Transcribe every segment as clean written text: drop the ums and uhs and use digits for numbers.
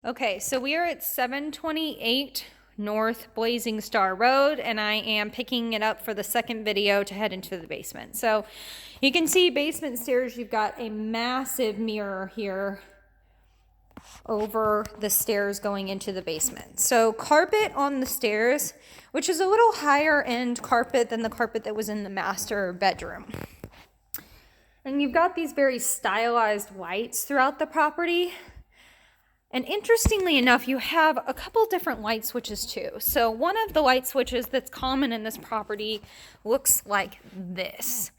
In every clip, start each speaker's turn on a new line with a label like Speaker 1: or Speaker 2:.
Speaker 1: Okay, so we are at 728 North Blazing Star Road, and I am picking it up for the second video to head into the basement. So you can see basement stairs, you've got a massive mirror here over the stairs going into the basement. So carpet on the stairs, which is a little higher end carpet than the carpet that was in the master bedroom. And you've got these very stylized lights throughout the property. And interestingly enough, you have a couple different light switches too. So one of the light switches that's common in this property looks like this.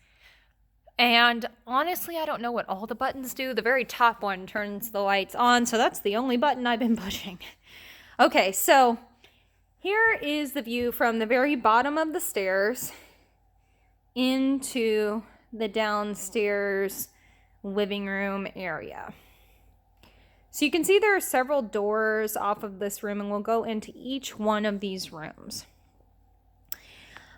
Speaker 1: And honestly, I don't know what all the buttons do. The very top one turns the lights on, so that's the only button I've been pushing. Okay, so here is the view from the very bottom of the stairs into the downstairs living room area. So you can see there are several doors off of this room, and we'll go into each one of these rooms.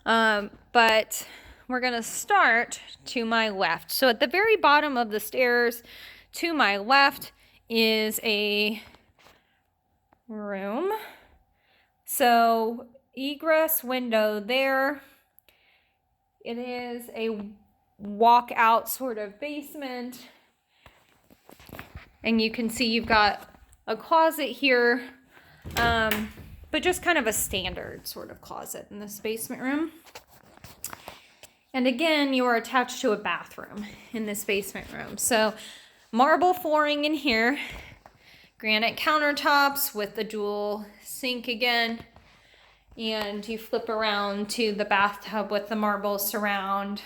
Speaker 1: But we're going to start to my left. So at the very bottom of the stairs to my left is a room. So egress window there. It is a walkout sort of basement. And you can see you've got a closet here, but just kind of a standard sort of closet in this basement room. And again, you are attached to a bathroom in this basement room. So marble flooring in here, granite countertops with the dual sink again. And you flip around to the bathtub with the marble surround,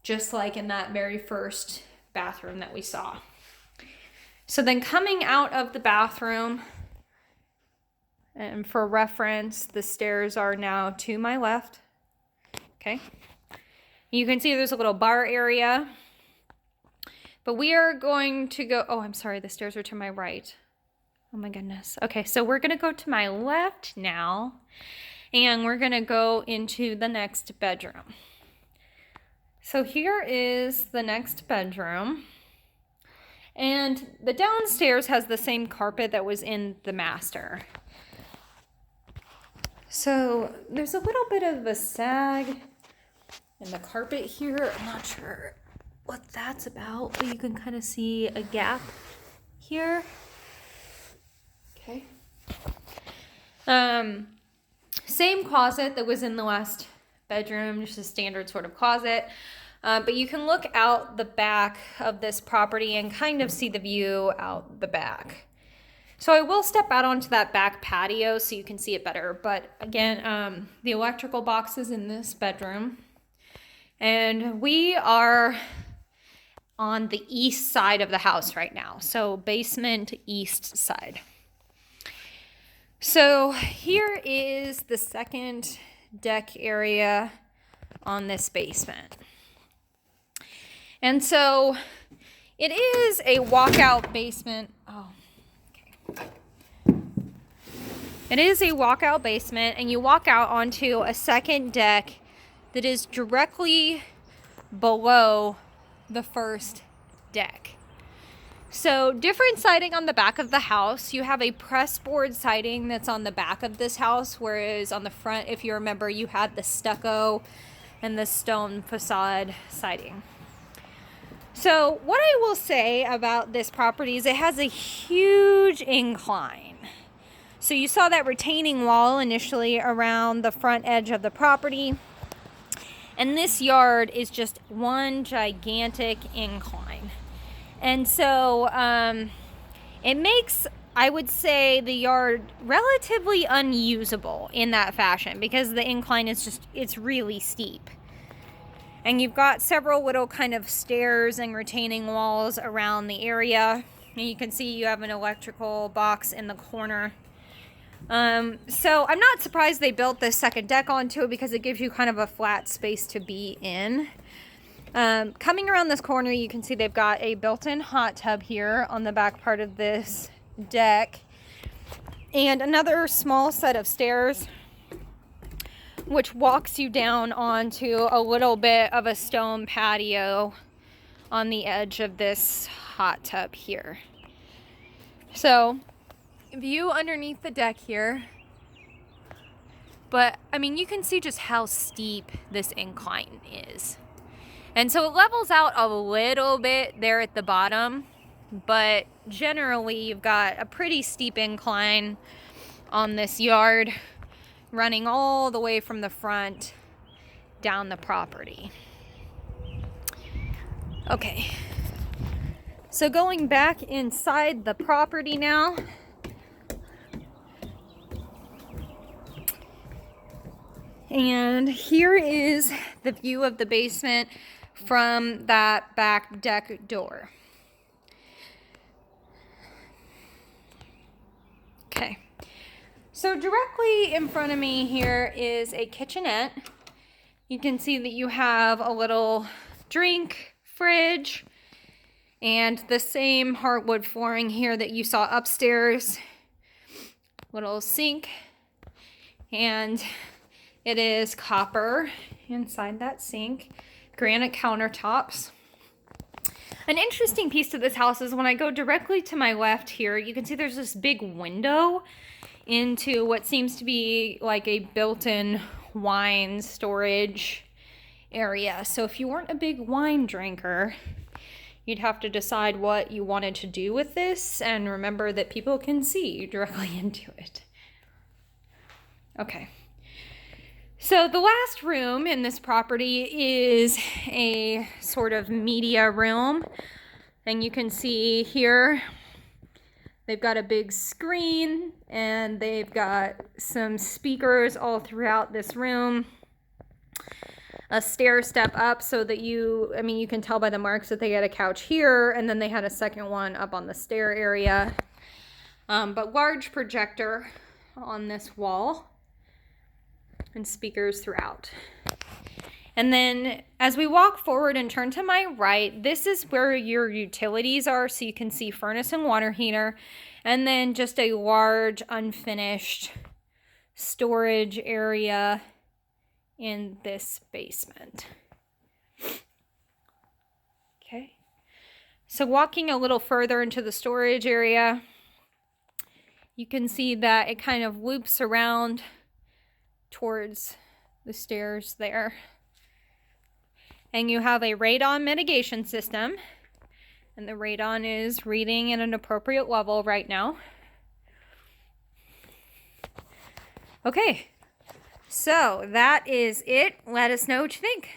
Speaker 1: just like in that very first bathroom that we saw. So then coming out of the bathroom, and for reference, the stairs are now to my left. Okay. You can see there's a little bar area. But we are going to go, oh, I'm sorry, the stairs are to my right. Oh my goodness. Okay, so we're going to go to my left now, and we're going to go into the next bedroom. So here is the next bedroom. And the downstairs has the same carpet that was in the master. So there's a little bit of a sag in the carpet here. I'm not sure what that's about, but you can kind of see a gap here. Okay. Same closet that was in the last bedroom, just a standard sort of closet. But you can look out the back of this property and kind of see the view out the back. So I will step out onto that back patio so you can see it better. But again, the electrical box is in this bedroom. And we are on the east side of the house right now. So basement east side. So here is the second deck area on this basement. And so it is a walkout basement. Oh, okay. It is a walkout basement, and you walk out onto a second deck that is directly below the first deck. So different siding on the back of the house. You have a press board siding that's on the back of this house, whereas on the front, if you remember, you had the stucco and the stone facade siding. So what I will say about this property is it has a huge incline. So you saw that retaining wall initially around the front edge of the property. And this yard is just one gigantic incline. And so it makes, I would say, the yard relatively unusable in that fashion because the incline is just, it's really steep. And you've got several little kind of stairs and retaining walls around the area. And you can see you have an electrical box in the corner. So I'm not surprised they built this second deck onto it because it gives you kind of a flat space to be in. Coming around this corner, you can see they've got a built-in hot tub here on the back part of this deck. And another small set of stairs which walks you down onto a little bit of a stone patio on the edge of this hot tub here. So view underneath the deck here. But, I mean, you can see just how steep this incline is. And so it levels out a little bit there at the bottom, but generally you've got a pretty steep incline on this yard running all the way from the front down the property. Okay, so going back inside the property now. And here is the view of the basement from that back deck door. Okay, so directly in front of me here is a kitchenette. You can see that you have a little drink fridge and the same hardwood flooring here that you saw upstairs. Little sink, and it is copper inside that sink, granite countertops. An interesting piece to this house is when I go directly to my left here, you can see there's this big window into what seems to be like a built-in wine storage area. So if you weren't a big wine drinker, you'd have to decide what you wanted to do with this, and remember that people can see directly into it. Okay. So the last room in this property is a sort of media room. And you can see here, they've got a big screen and they've got some speakers all throughout this room. A stair step up so that you can tell by the marks that they had a couch here, and then they had a second one up on the stair area. But large projector on this wall. And speakers throughout. And then as we walk forward and turn to my right, this is where your utilities are. So you can see furnace and water heater, and then just a large unfinished storage area in this basement. Okay. So walking a little further into the storage area, you can see that it kind of loops around towards the stairs there. And you have a radon mitigation system, and the radon is reading at an appropriate level right now. Okay, so that is it. Let us know what you think.